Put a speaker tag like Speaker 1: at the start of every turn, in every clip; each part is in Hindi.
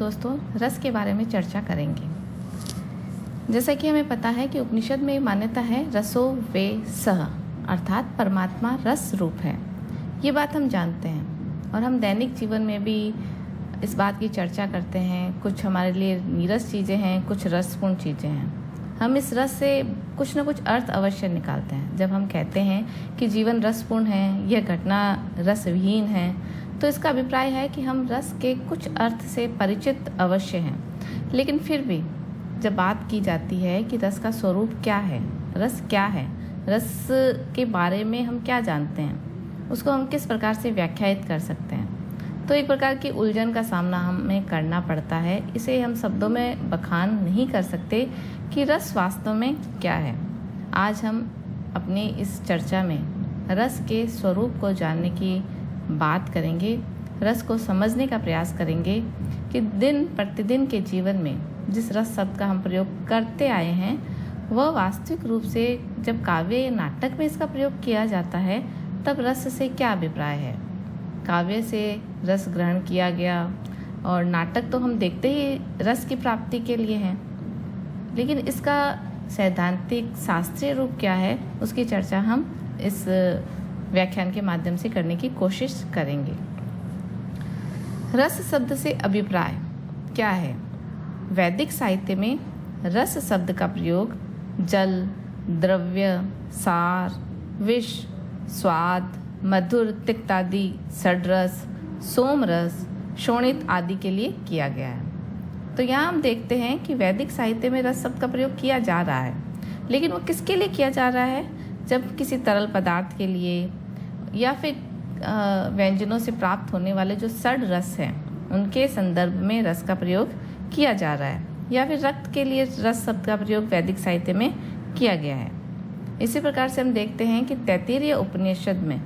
Speaker 1: दोस्तों रस के बारे में चर्चा करेंगे। जैसा कि हमें पता है कि उपनिषद में मान्यता है रसो वे सह, अर्थात परमात्मा रस रूप है। ये बात हम जानते हैं और हम दैनिक जीवन में भी इस बात की चर्चा करते हैं। कुछ हमारे लिए नीरस चीज़ें हैं, कुछ रसपूर्ण चीज़ें हैं। हम इस रस से कुछ न कुछ अर्थ अवश्य निकालते हैं। जब हम कहते हैं कि जीवन रसपूर्ण है, यह घटना रसविहीन है, तो इसका अभिप्राय है कि हम रस के कुछ अर्थ से परिचित अवश्य हैं। लेकिन फिर भी जब बात की जाती है कि रस का स्वरूप क्या है, रस क्या है, रस के बारे में हम क्या जानते हैं, उसको हम किस प्रकार से व्याख्यायित कर सकते हैं, तो एक प्रकार की उलझन का सामना हमें करना पड़ता है। इसे हम शब्दों में बखान नहीं कर सकते कि रस वास्तव में क्या है। आज हम अपनी इस चर्चा में रस के स्वरूप को जानने की बात करेंगे, रस को समझने का प्रयास करेंगे कि दिन प्रतिदिन के जीवन में जिस रस शब्द का हम प्रयोग करते आए हैं वह वास्तविक रूप से जब काव्य या नाटक में इसका प्रयोग किया जाता है तब रस से क्या अभिप्राय है। काव्य से रस ग्रहण किया गया और नाटक तो हम देखते ही रस की प्राप्ति के लिए हैं, लेकिन इसका सैद्धांतिक शास्त्रीय रूप क्या है उसकी चर्चा हम इस व्याख्यान के माध्यम से करने की कोशिश करेंगे। रस शब्द से अभिप्राय क्या है। वैदिक साहित्य में रस शब्द का प्रयोग जल, द्रव्य, सार, विष, स्वाद, मधुर, तिक्त आदि, षड्रस, सोमरस, शोणित आदि के लिए किया गया है। तो यहाँ हम देखते हैं कि वैदिक साहित्य में रस शब्द का प्रयोग किया जा रहा है, लेकिन वो किसके लिए किया जा रहा है। जब किसी तरल पदार्थ के लिए या फिर व्यंजनों से प्राप्त होने वाले जो षड रस हैं उनके संदर्भ में रस का प्रयोग किया जा रहा है, या फिर रक्त के लिए रस शब्द का प्रयोग वैदिक साहित्य में किया गया है। इसी प्रकार से हम देखते हैं कि तैत्तिरीय उपनिषद में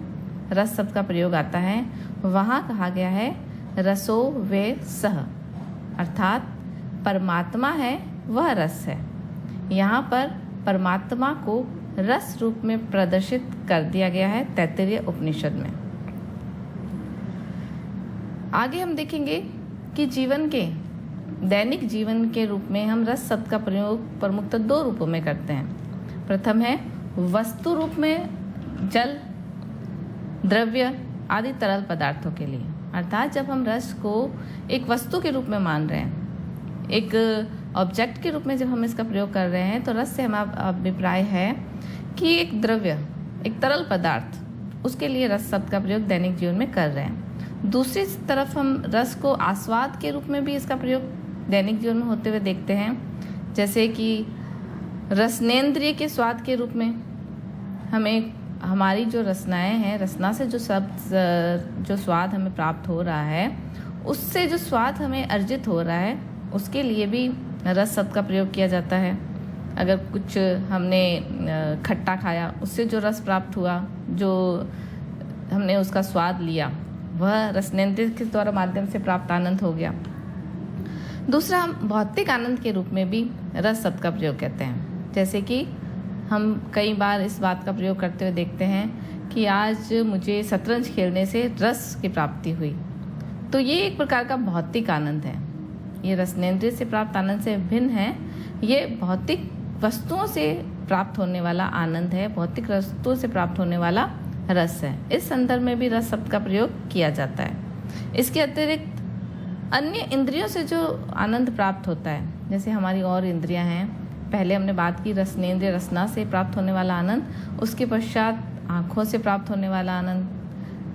Speaker 1: रस शब्द का प्रयोग आता है। वहाँ कहा गया है रसो वे सह, अर्थात परमात्मा है वह रस है। यहाँ पर परमात्मा को रस रूप में प्रदर्शित कर दिया गया है तैत्तिरीय उपनिषद में। आगे हम देखेंगे कि जीवन के दैनिक जीवन के रूप में हम रस शब्द का प्रयोग प्रमुखतः दो रूपों में करते हैं। प्रथम है वस्तु रूप में जल, द्रव्य आदि तरल पदार्थों के लिए, अर्थात जब हम रस को एक वस्तु के रूप में मान रहे हैं, एक ऑब्जेक्ट के रूप में जब हम इसका प्रयोग कर रहे हैं, तो रस से हमारा अभिप्राय है कि एक द्रव्य, एक तरल पदार्थ, उसके लिए रस शब्द का प्रयोग दैनिक जीवन में कर रहे हैं। दूसरी तरफ हम रस को आस्वाद के रूप में भी इसका प्रयोग दैनिक जीवन में होते हुए देखते हैं। जैसे कि रसनेंद्रिय के स्वाद के रूप में हमें हमारी जो रसनाएं हैं, रसना से जो स्वाद हमें प्राप्त हो रहा है, उससे जो स्वाद हमें अर्जित हो रहा है, उसके लिए भी रस शब्द का प्रयोग किया जाता है। अगर कुछ हमने खट्टा खाया, उससे जो रस प्राप्त हुआ, जो हमने उसका स्वाद लिया, वह रसनेंद्रिय के द्वारा माध्यम से प्राप्त आनंद हो गया। दूसरा हम भौतिक आनंद के रूप में भी रस शब्द का प्रयोग करते हैं। जैसे कि हम कई बार इस बात का प्रयोग करते हुए देखते हैं कि आज मुझे शतरंज खेलने से रस की प्राप्ति हुई, तो ये एक प्रकार का भौतिक आनंद है। ये रसनेंद्रिय से प्राप्त आनंद से भिन्न है। ये भौतिक वस्तुओं से प्राप्त होने वाला आनंद है, भौतिक वस्तुओं से प्राप्त होने वाला रस है। इस संदर्भ में भी रस शब्द का प्रयोग किया जाता है। इसके अतिरिक्त अन्य इंद्रियों से जो आनंद प्राप्त होता है, जैसे हमारी और इंद्रियां हैं, पहले हमने बात की रसनेंद्रिय, रसना से प्राप्त होने वाला आनंद, उसके पश्चात आँखों से प्राप्त होने वाला आनंद,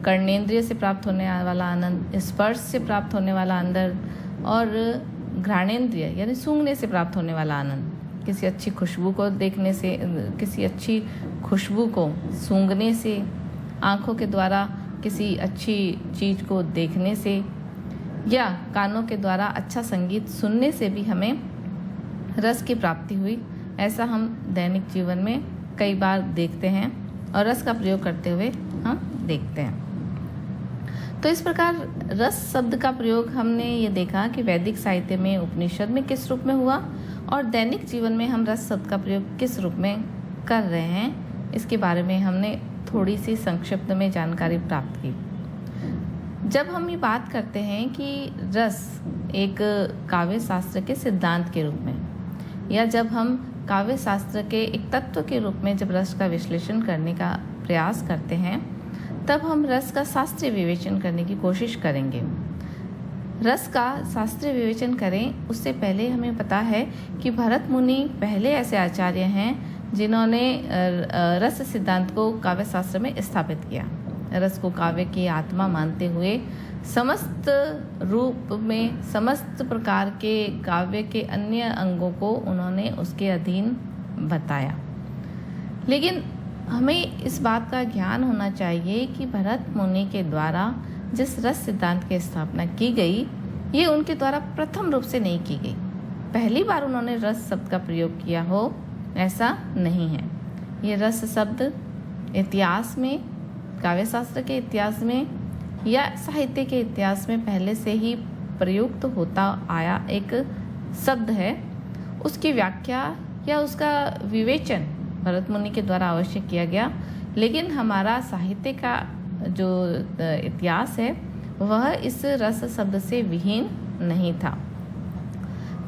Speaker 1: कर्णेंद्रिय से प्राप्त होने वाला आनंद, स्पर्श से प्राप्त होने वाला आनंद, और घ्राणेंद्रिय यानी सूंघने से प्राप्त होने वाला आनंद। किसी अच्छी खुशबू को देखने से, किसी अच्छी खुशबू को सूंघने से, आँखों के द्वारा किसी अच्छी चीज़ को देखने से, या कानों के द्वारा अच्छा संगीत सुनने से भी हमें रस की प्राप्ति हुई। ऐसा हम दैनिक जीवन में कई बार देखते हैं और रस का प्रयोग करते हुए हम देखते हैं। तो इस प्रकार रस शब्द का प्रयोग हमने ये देखा कि वैदिक साहित्य में, उपनिषद में किस रूप में हुआ, और दैनिक जीवन में हम रस शब्द का प्रयोग किस रूप में कर रहे हैं, इसके बारे में हमने थोड़ी सी संक्षिप्त में जानकारी प्राप्त की। जब हम ये बात करते हैं कि रस एक काव्य शास्त्र के सिद्धांत के रूप में, या जब हम काव्य शास्त्र के एक तत्व के रूप में जब रस का विश्लेषण करने का प्रयास करते हैं, तब हम रस का शास्त्रीय विवेचन करने की कोशिश करेंगे। रस का शास्त्रीय विवेचन करें उससे पहले हमें पता है कि भरत मुनि पहले ऐसे आचार्य हैं जिन्होंने रस सिद्धांत को काव्य शास्त्र में स्थापित किया। रस को काव्य की आत्मा मानते हुए समस्त रूप में समस्त प्रकार के काव्य के अन्य अंगों को उन्होंने उसके अधीन बताया। लेकिन हमें इस बात का ज्ञान होना चाहिए कि भरत मुनि के द्वारा जिस रस सिद्धांत की स्थापना की गई, ये उनके द्वारा प्रथम रूप से नहीं की गई। पहली बार उन्होंने रस शब्द का प्रयोग किया हो ऐसा नहीं है। ये रस शब्द इतिहास में, काव्य शास्त्र के इतिहास में या साहित्य के इतिहास में पहले से ही प्रयुक्त होता आया एक शब्द है। उसकी व्याख्या या उसका विवेचन भरत मुनि के द्वारा अवश्य किया गया, लेकिन हमारा साहित्य का जो इतिहास है वह इस रस शब्द से विहीन नहीं था।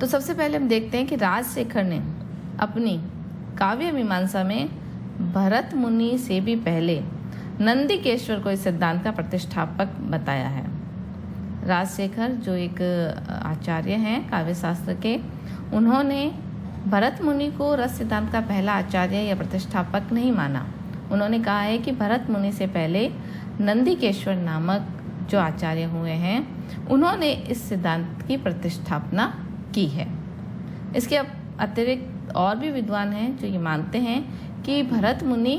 Speaker 1: तो सबसे पहले हम देखते हैं कि राजशेखर ने अपनी काव्य मीमांसा में भरत मुनि से भी पहले नंदिकेश्वर को इस सिद्धांत का प्रतिष्ठापक बताया है। राजशेखर जो एक आचार्य हैं काव्य शास्त्र के, उन्होंने भरत मुनि को रस सिद्धांत का पहला आचार्य या प्रतिष्ठापक नहीं माना। उन्होंने कहा है कि भरत मुनि से पहले नंदिकेश्वर नामक जो आचार्य हुए हैं, उन्होंने इस सिद्धांत की प्रतिष्ठापना की है। इसके अतिरिक्त और भी विद्वान हैं जो ये मानते हैं कि भरत मुनि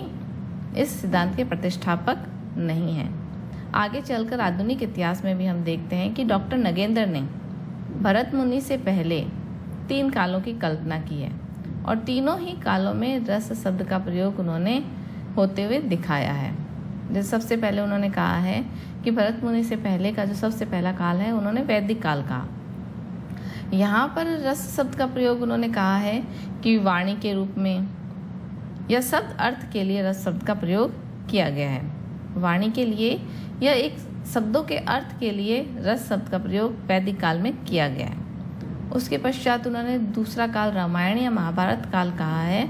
Speaker 1: इस सिद्धांत के प्रतिष्ठापक नहीं हैं। आगे चलकर आधुनिक इतिहास में भी हम देखते हैं कि डॉक्टर नगेंद्र ने भरत मुनि से पहले 3 कालों की कल्पना की है और तीनों ही कालों में रस शब्द का प्रयोग उन्होंने होते हुए दिखाया है। जैसे सबसे पहले उन्होंने कहा है कि भरत मुनि से पहले का जो सबसे पहला काल है उन्होंने वैदिक काल कहा। यहाँ पर रस शब्द का प्रयोग उन्होंने कहा है कि वाणी के रूप में या शब्द अर्थ के लिए रस शब्द का प्रयोग किया गया है। वाणी के लिए या एक शब्दों के अर्थ के लिए रस शब्द का प्रयोग वैदिक काल में किया गया है। उसके पश्चात उन्होंने दूसरा काल रामायण या महाभारत काल कहा है।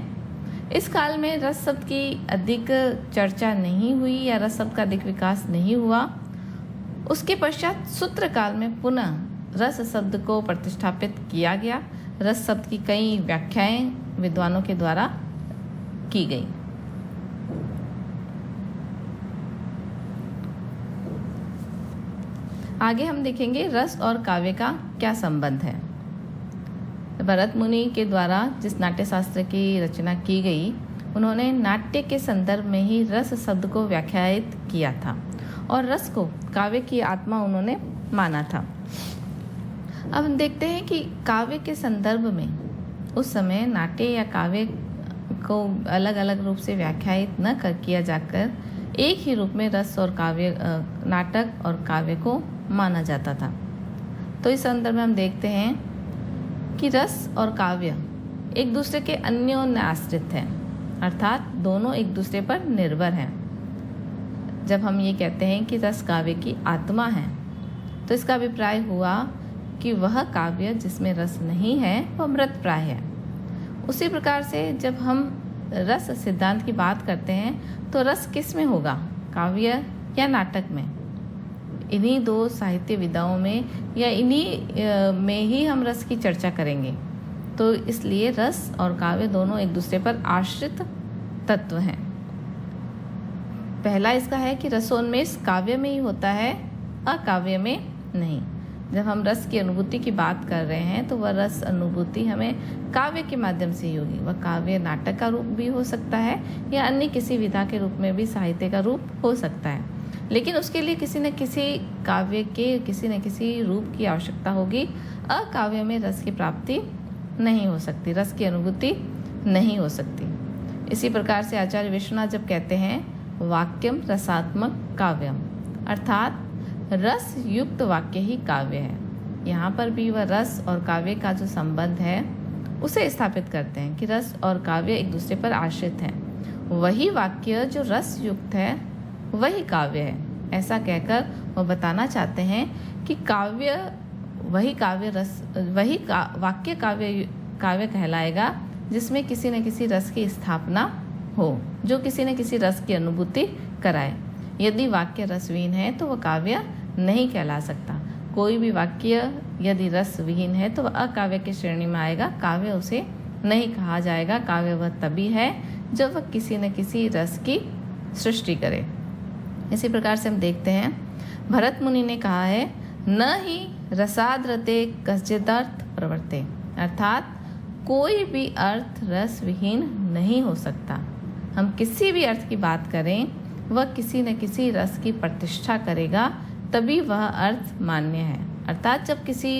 Speaker 1: इस काल में रस शब्द की अधिक चर्चा नहीं हुई या रस शब्द का अधिक विकास नहीं हुआ। उसके पश्चात सूत्र काल में पुनः रस शब्द को प्रतिष्ठापित किया गया। रस शब्द की कई व्याख्याएं विद्वानों के द्वारा की गई। आगे हम देखेंगे रस और काव्य का क्या संबंध है। भरत मुनि के द्वारा जिस नाट्य शास्त्र की रचना की गई, उन्होंने नाट्य के संदर्भ में ही रस शब्द को व्याख्यायित किया था और रस को काव्य की आत्मा उन्होंने माना था। अब हम देखते हैं कि काव्य के संदर्भ में उस समय नाट्य या काव्य को अलग अलग रूप से व्याख्यायित न कर किया जाकर एक ही रूप में रस और काव्य, नाटक और काव्य को माना जाता था। तो इस संदर्भ में हम देखते हैं कि रस और काव्य एक दूसरे के अन्योन्य आश्रित हैं, अर्थात दोनों एक दूसरे पर निर्भर हैं। जब हम ये कहते हैं कि रस काव्य की आत्मा है, तो इसका अभिप्राय हुआ कि वह काव्य जिसमें रस नहीं है वह मृत प्राय है। उसी प्रकार से जब हम रस सिद्धांत की बात करते हैं तो रस किस में होगा, काव्य या नाटक में? इन्हीं दो साहित्य विधाओं में या इन्हीं में ही हम रस की चर्चा करेंगे। तो इसलिए रस और काव्य दोनों एक दूसरे पर आश्रित तत्व हैं। पहला इसका है कि रसोन्मेष काव्य में ही होता है, अकाव्य में नहीं। जब हम रस की अनुभूति की बात कर रहे हैं तो वह रस अनुभूति हमें काव्य के माध्यम से ही होगी। वह काव्य नाटक का रूप भी हो सकता है या अन्य किसी विधा के रूप में भी साहित्य का रूप हो सकता है, लेकिन उसके लिए किसी न किसी काव्य के किसी न किसी रूप की आवश्यकता होगी। अकाव्य में रस की प्राप्ति नहीं हो सकती, रस की अनुभूति नहीं हो सकती। इसी प्रकार से आचार्य विश्वनाथ जब कहते हैं वाक्यम रसात्मक काव्यम, अर्थात रस युक्त वाक्य ही काव्य है, यहाँ पर भी वह रस और काव्य का जो संबंध है उसे स्थापित करते हैं कि रस और काव्य एक दूसरे पर आश्रित हैं। वही वाक्य जो रस युक्त है वही काव्य है, ऐसा कहकर वह बताना चाहते हैं कि वाक्य काव्य कहलाएगा जिसमें किसी न किसी रस की स्थापना हो, जो किसी न किसी रस की अनुभूति कराए। यदि वाक्य रसविहीन है तो वह काव्य नहीं कहला सकता। कोई भी वाक्य यदि रस विहीन है तो वह अकाव्य की श्रेणी में आएगा, काव्य उसे नहीं कहा जाएगा। काव्य वह तभी है जब वह किसी न किसी रस की सृष्टि करे। इसी प्रकार से हम देखते हैं भरत मुनि ने कहा है, न ही रसाद्रते कश्चिदर्थ प्रवर्ते, अर्थात कोई भी अर्थ रस विहीन नहीं हो सकता। हम किसी भी अर्थ की बात करें वह किसी न किसी रस की प्रतिष्ठा करेगा, तभी वह अर्थ मान्य है। अर्थात जब किसी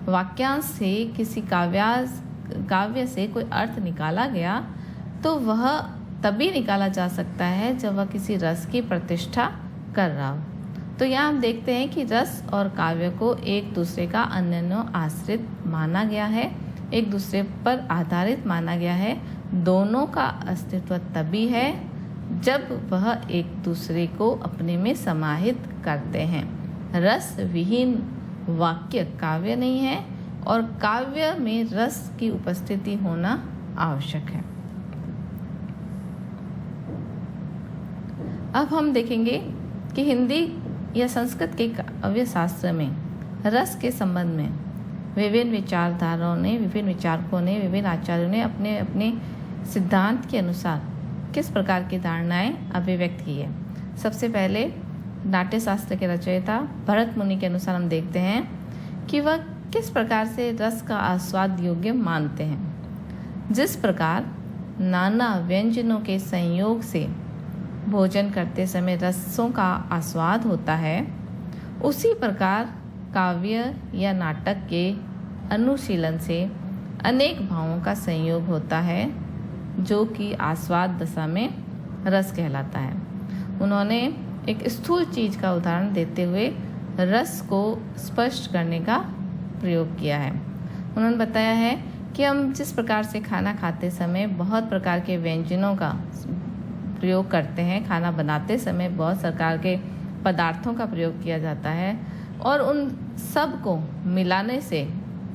Speaker 1: वाक्यांश से किसी काव्य से कोई अर्थ निकाला गया तो वह तभी निकाला जा सकता है जब वह किसी रस की प्रतिष्ठा कर रहा हो। तो यहाँ हम देखते हैं कि रस और काव्य को एक दूसरे का अन्योन्य आश्रित माना गया है, एक दूसरे पर आधारित माना गया है। दोनों का अस्तित्व तभी है जब वह एक दूसरे को अपने में समाहित करते हैं। रस विहीन वाक्य काव्य नहीं है और काव्य में रस की उपस्थिति होना आवश्यक है। अब हम देखेंगे कि हिंदी या संस्कृत के काव्य शास्त्र में रस के संबंध में विभिन्न विचारधाराओं ने, विभिन्न विचारकों ने, विभिन्न आचार्यों ने अपने अपने सिद्धांत के अनुसार किस प्रकार की धारणाएं अभिव्यक्त की है। सबसे पहले नाट्य शास्त्र के रचयिता भरत मुनि के अनुसार हम देखते हैं कि वह किस प्रकार से रस का आस्वाद योग्य मानते हैं। जिस प्रकार नाना व्यंजनों के संयोग से भोजन करते समय रसों का आस्वाद होता है, उसी प्रकार काव्य या नाटक के अनुशीलन से अनेक भावों का संयोग होता है, जो कि आस्वाद दशा में रस कहलाता है। उन्होंने एक स्थूल चीज का उदाहरण देते हुए रस को स्पष्ट करने का प्रयोग किया है। उन्होंने बताया है कि हम जिस प्रकार से खाना खाते समय बहुत प्रकार के व्यंजनों का प्रयोग करते हैं, खाना बनाते समय बहुत प्रकार के पदार्थों का प्रयोग किया जाता है और उन सब को मिलाने से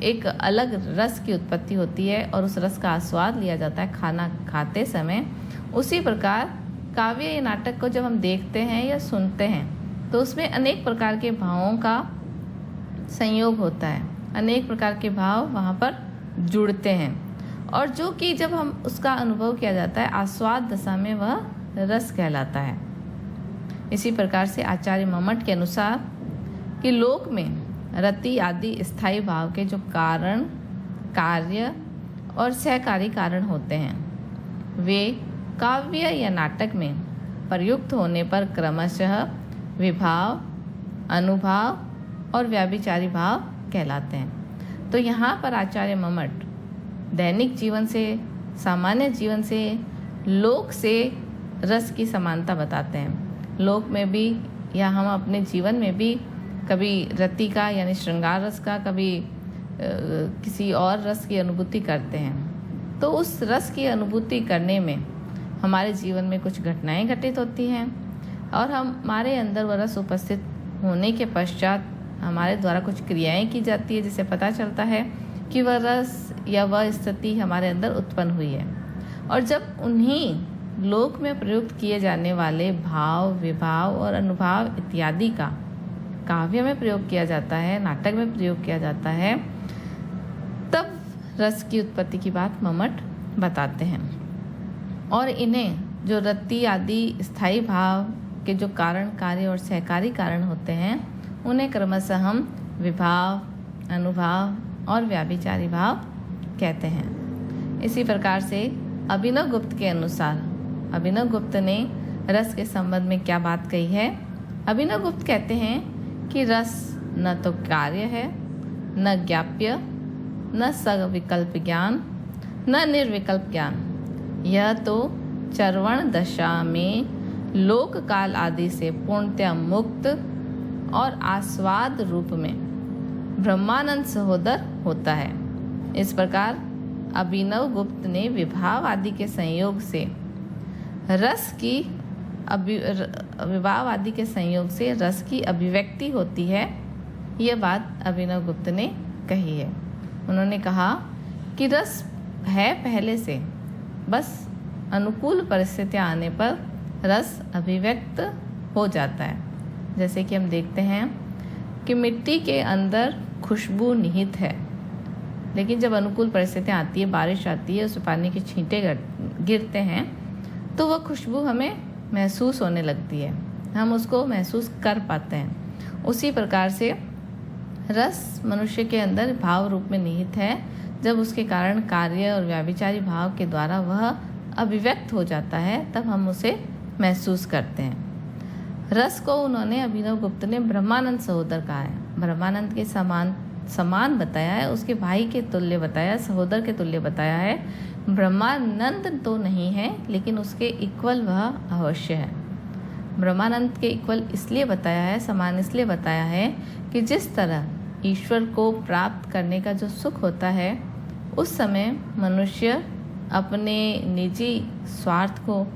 Speaker 1: एक अलग रस की उत्पत्ति होती है और उस रस का आस्वाद लिया जाता है खाना खाते समय। उसी प्रकार काव्य या नाटक को जब हम देखते हैं या सुनते हैं तो उसमें अनेक प्रकार के भावों का संयोग होता है, अनेक प्रकार के भाव वहाँ पर जुड़ते हैं और जो कि जब हम उसका अनुभव किया जाता है आस्वाद दशा में वह रस कहलाता है। इसी प्रकार से आचार्य मम्मट के अनुसार कि लोक में रति आदि स्थायी भाव के जो कारण, कार्य और सहकारी कारण होते हैं, वे काव्य या नाटक में प्रयुक्त होने पर क्रमशः विभाव, अनुभाव और व्याभिचारी भाव कहलाते हैं। तो यहाँ पर आचार्य मम्मट दैनिक जीवन से, सामान्य जीवन से, लोक से रस की समानता बताते हैं। लोक में भी या हम अपने जीवन में भी कभी रति का यानी श्रृंगार रस का, कभी किसी और रस की अनुभूति करते हैं। तो उस रस की अनुभूति करने में हमारे जीवन में कुछ घटनाएं घटित होती हैं और हमारे अंदर वह रस उपस्थित होने के पश्चात हमारे द्वारा कुछ क्रियाएं की जाती है, जिससे पता चलता है कि वह रस या वह स्थिति हमारे अंदर उत्पन्न हुई है। और जब उन्हीं लोक में प्रयुक्त किए जाने वाले भाव, विभाव और अनुभाव इत्यादि का काव्य में प्रयोग किया जाता है, नाटक में प्रयोग किया जाता है, तब रस की उत्पत्ति की बात मम्मट बताते हैं। और इन्हें जो रति आदि स्थायी भाव के जो कारण, कार्य और सहकारी कारण होते हैं, उन्हें क्रमशः हम विभाव, अनुभाव और व्याभिचारी भाव कहते हैं। इसी प्रकार से अभिनव गुप्त के अनुसार, अभिनव गुप्त ने रस के संबंध में क्या बात कही है। अभिनव गुप्त कहते हैं कि रस न तो कार्य है, न ज्ञाप्य, न सविकल्प ज्ञान, न निर्विकल्प ज्ञान। यह तो चरवण दशा में लोक काल आदि से पूर्णतया मुक्त और आस्वाद रूप में ब्रह्मानंद सहोदर होता है। इस प्रकार अभिनव गुप्त ने विभाव आदि के संयोग से रस की विवाह आदि के संयोग से रस की अभिव्यक्ति होती है। यह बात अभिनव गुप्त ने कही है। उन्होंने कहा कि रस है पहले से, बस अनुकूल परिस्थितियाँ आने पर रस अभिव्यक्त हो जाता है। जैसे कि हम देखते हैं कि मिट्टी के अंदर खुशबू निहित है, लेकिन जब अनुकूल परिस्थितियाँ आती है, बारिश आती है, उसमें पानी के छींटे गिरते हैं, तो वह खुशबू हमें महसूस होने लगती है, हम उसको महसूस कर पाते हैं। उसी प्रकार से रस मनुष्य के अंदर भाव रूप में निहित है। जब उसके कारण कार्य और व्याभिचारी भाव के द्वारा वह अभिव्यक्त हो जाता है, तब हम उसे महसूस करते हैं। रस को उन्होंने, अभिनव गुप्त ने, ब्रह्मानंद सहोदर कहा है। ब्रह्मानंद के समान बताया है, उसके भाई के तुल्य बताया, सहोदर के तुल्य बताया है। ब्रह्मानंद तो नहीं है, लेकिन उसके इक्वल वह अवश्य है। ब्रह्मानंद के इक्वल इसलिए बताया है, समान इसलिए बताया है कि जिस तरह ईश्वर को प्राप्त करने का जो सुख होता है, उस समय मनुष्य अपने निजी स्वार्थ को,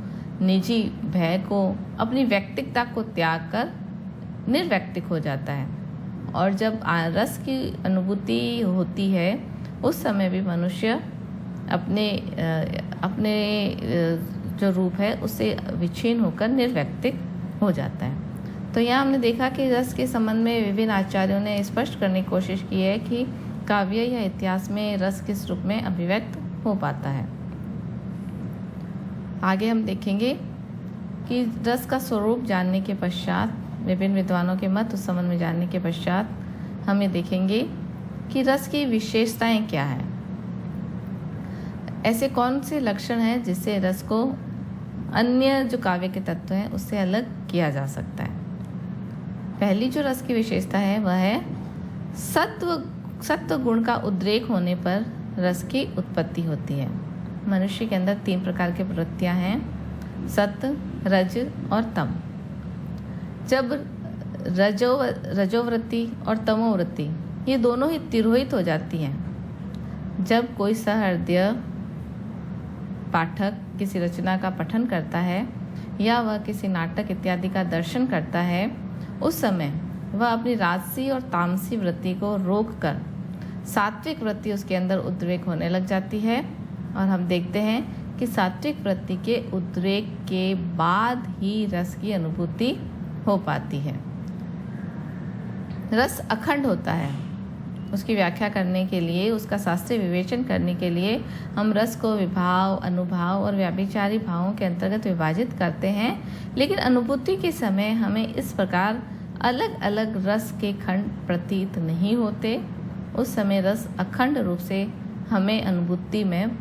Speaker 1: निजी भय को, अपनी व्यक्तिकता को त्याग कर निर्व्यक्तिक हो जाता है। और जब रस की अनुभूति होती है, उस समय भी मनुष्य अपने जो रूप है उससे विच्छिन्न होकर निर्व्यक्तिक हो जाता है। तो यहाँ हमने देखा कि रस के संबंध में विभिन्न आचार्यों ने स्पष्ट करने की कोशिश की है कि काव्य या इतिहास में रस किस रूप में अभिव्यक्त हो पाता है। आगे हम देखेंगे कि रस का स्वरूप जानने के पश्चात, विभिन्न विद्वानों के मत उस संबंध में जानने के पश्चात, हम ये देखेंगे कि रस की विशेषताएं क्या है। ऐसे कौन से लक्षण हैं जिससे रस को अन्य जो काव्य के तत्व हैं उससे अलग किया जा सकता है। पहली जो रस की विशेषता है वह है सत्व गुण का उद्रेक होने पर रस की उत्पत्ति होती है। मनुष्य के अंदर 3 प्रकार की प्रवृत्तियां हैं, सत्व, रज और तम। जब रजोवृत्ति और तमोवृत्ति ये दोनों ही तिरोहित हो जाती हैं, जब कोई सहृदय पाठक किसी रचना का पठन करता है या वह किसी नाटक इत्यादि का दर्शन करता है, उस समय वह अपनी राजसी और तामसी वृत्ति को रोककर सात्विक वृत्ति उसके अंदर उद्रेक होने लग जाती है। और हम देखते हैं कि सात्विक वृत्ति के उद्रेक के बाद ही रस की अनुभूति हो पाती है। रस अखंड होता है। उसकी व्याख्या करने के लिए, उसका शास्त्रीय विवेचन करने के लिए हम रस को विभाव, अनुभाव और व्याभिचारी भावों के अंतर्गत विभाजित करते हैं, लेकिन अनुभूति के समय हमें इस प्रकार अलग अलग रस के खंड प्रतीत नहीं होते। उस समय रस अखंड रूप से हमें अनुभूति में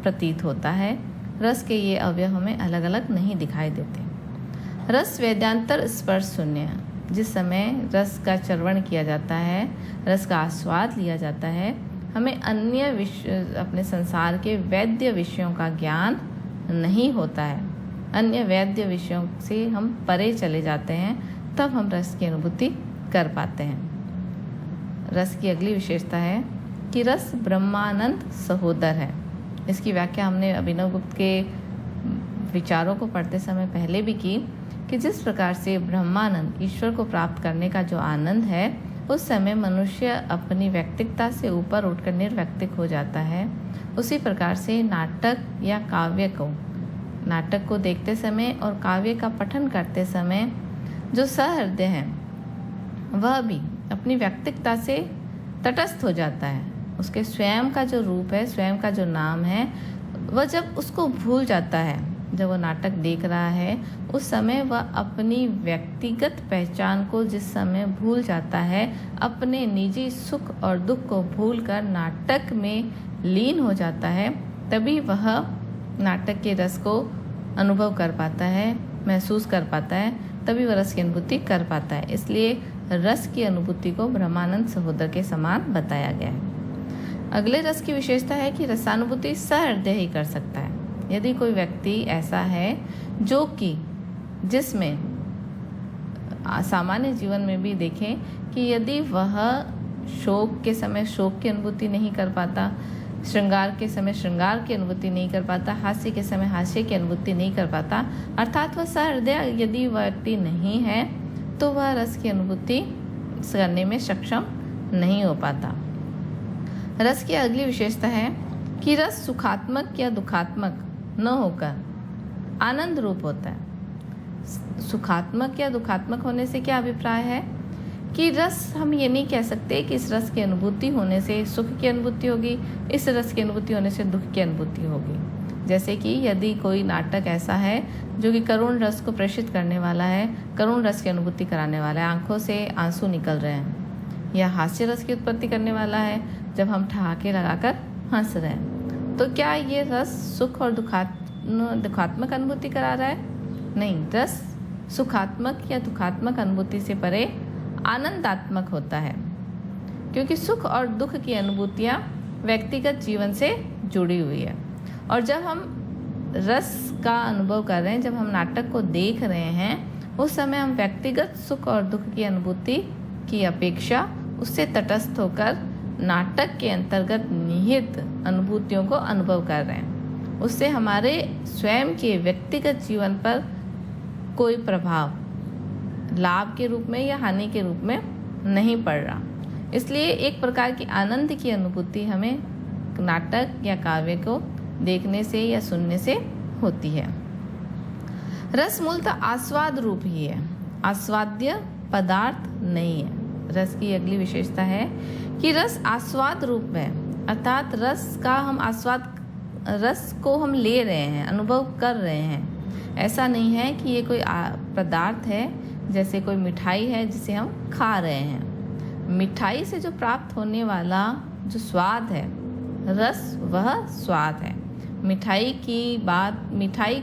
Speaker 1: प्रतीत होता है। रस के ये अवयव हमें अलग अलग नहीं दिखाई देते। रस वेदांतर स्पर्श शून्य, जिस समय रस का चर्वण किया जाता है, रस का आस्वाद लिया जाता है, हमें अन्य अपने संसार के वैद्य विषयों का ज्ञान नहीं होता है। अन्य वैद्य विषयों से हम परे चले जाते हैं, तब हम रस की अनुभूति कर पाते हैं। रस की अगली विशेषता है कि रस ब्रह्मानंद सहोदर है। इसकी व्याख्या हमने अभिनव गुप्त के विचारों को पढ़ते समय पहले भी की कि जिस प्रकार से ब्रह्मानंद, ईश्वर को प्राप्त करने का जो आनंद है, उस समय मनुष्य अपनी व्यक्तिकता से ऊपर उठकर निर्व्यक्तिक हो जाता है, उसी प्रकार से नाटक को देखते समय और काव्य का पठन करते समय जो सहृदय है वह भी अपनी व्यक्तिकता से तटस्थ हो जाता है। उसके स्वयं का जो रूप है, स्वयं का जो नाम है, वह जब उसको भूल जाता है, जब वो नाटक देख रहा है, उस समय वह अपनी व्यक्तिगत पहचान को जिस समय भूल जाता है, अपने निजी सुख और दुख को भूलकर नाटक में लीन हो जाता है, तभी वह नाटक के रस को अनुभव कर पाता है, महसूस कर पाता है, तभी वह रस की अनुभूति कर पाता है। इसलिए रस की अनुभूति को ब्रह्मानंद सहोदर के समान बताया गया है। अगले रस की विशेषता है कि रसानुभूति सहृदय ही कर सकता है। यदि कोई व्यक्ति ऐसा है जो कि जिसमें सामान्य जीवन में भी देखें कि यदि वह शोक के समय शोक की अनुभूति नहीं कर पाता, श्रृंगार के समय श्रृंगार की अनुभूति नहीं कर पाता, हास्य के समय हास्य की अनुभूति नहीं कर पाता, अर्थात वह सहृदय यदि व्यक्ति नहीं है तो वह रस की अनुभूति करने में सक्षम नहीं हो पाता। रस की अगली विशेषता है कि रस सुखात्मक या दुखात्मक न होकर आनंद रूप होता है। सुखात्मक या दुखात्मक होने से क्या अभिप्राय है कि रस, हम ये नहीं कह सकते कि इस रस की अनुभूति होने से सुख की अनुभूति होगी, इस रस की अनुभूति होने से दुख की अनुभूति होगी। जैसे कि यदि कोई नाटक ऐसा है जो कि करुण रस को प्रेषित करने वाला है, करुण रस की अनुभूति कराने वाला है, आंखों से आंसू निकल रहे हैं, या हास्य रस की उत्पत्ति करने वाला है जब हम ठहाके लगाकर हंस रहे हैं, तो क्या ये रस सुख और दुखात्मक अनुभूति करा रहा है? नहीं, रस सुखात्मक या दुखात्मक अनुभूति से परे आनंदात्मक होता है, क्योंकि सुख और दुख की अनुभूतियाँ व्यक्तिगत जीवन से जुड़ी हुई है। और जब हम रस का अनुभव कर रहे हैं, जब हम नाटक को देख रहे हैं, उस समय हम व्यक्तिगत सुख और दुख की अनुभूति की अपेक्षा उससे तटस्थ होकर नाटक के अंतर्गत निहित अनुभूतियों को अनुभव कर रहे हैं। उससे हमारे स्वयं के व्यक्तिगत जीवन पर कोई प्रभाव लाभ के रूप में या हानि के रूप में नहीं पड़ रहा। इसलिए एक प्रकार की आनंद की अनुभूति हमें नाटक या काव्य को देखने से या सुनने से होती है। रस मूलतः आस्वाद रूप ही है, आस्वाद्य पदार्थ नहीं है। रस की अगली विशेषता है कि रस आस्वाद रूप में, अर्थात रस को हम ले रहे हैं, अनुभव कर रहे हैं। ऐसा नहीं है कि ये कोई पदार्थ है, जैसे कोई मिठाई है जिसे हम खा रहे हैं। मिठाई से जो प्राप्त होने वाला जो स्वाद है, रस, वह स्वाद है। मिठाई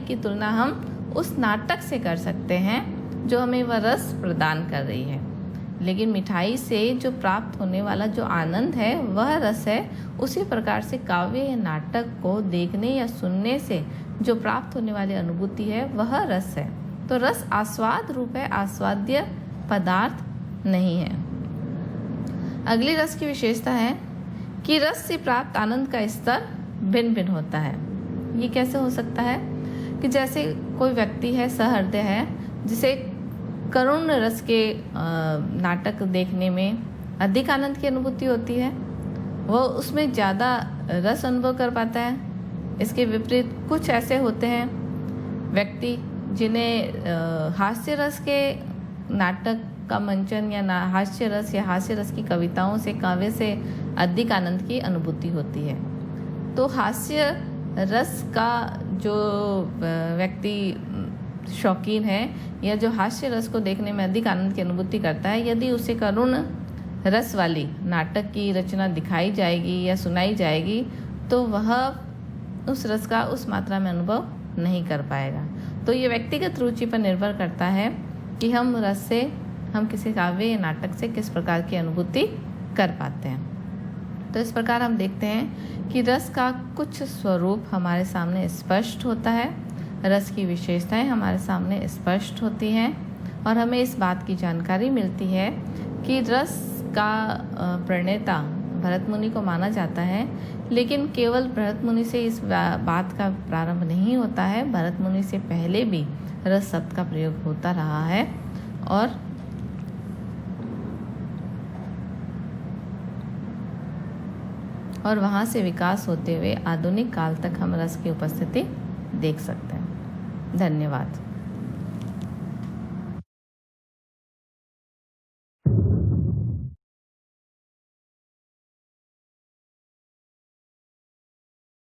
Speaker 1: की तुलना हम उस नाटक से कर सकते हैं जो हमें वह रस प्रदान कर रही है। लेकिन मिठाई से जो प्राप्त होने वाला जो आनंद है वह रस है। उसी प्रकार से काव्य या नाटक को देखने या सुनने से जो प्राप्त होने वाली अनुभूति है वह रस है। तो रस आस्वाद रूप है, आस्वाद्य पदार्थ नहीं है। अगली रस की विशेषता है कि रस से प्राप्त आनंद का स्तर भिन्न भिन्न होता है। ये कैसे हो सकता है कि जैसे कोई व्यक्ति है, सहृदय है, जिसे करुण रस के नाटक देखने में अधिक आनंद की अनुभूति होती है, वह उसमें ज़्यादा रस अनुभव कर पाता है। इसके विपरीत कुछ ऐसे होते हैं व्यक्ति जिन्हें हास्य रस के नाटक का मंचन या हास्य रस की कविताओं से, काव्य से अधिक आनंद की अनुभूति होती है। तो हास्य रस का जो व्यक्ति शौकीन है या जो हास्य रस को देखने में अधिक आनंद की अनुभूति करता है, यदि उसे करुण रस वाली नाटक की रचना दिखाई जाएगी या सुनाई जाएगी तो वह उस रस का उस मात्रा में अनुभव नहीं कर पाएगा। तो ये व्यक्तिगत रुचि पर निर्भर करता है कि हम रस से, हम किसी काव्य या नाटक से किस प्रकार की अनुभूति कर पाते हैं। तो इस प्रकार हम देखते हैं कि रस का कुछ स्वरूप हमारे सामने स्पष्ट होता है, रस की विशेषताएं हमारे सामने स्पष्ट होती हैं और हमें इस बात की जानकारी मिलती है कि रस का प्रणेता भरत मुनि को माना जाता है। लेकिन केवल भरत मुनि से इस बात का प्रारंभ नहीं होता है, भरत मुनि से पहले भी रस शब्द का प्रयोग होता रहा है और वहाँ से विकास होते हुए आधुनिक काल तक हम रस की उपस्थिति देख सकते हैं। धन्यवाद।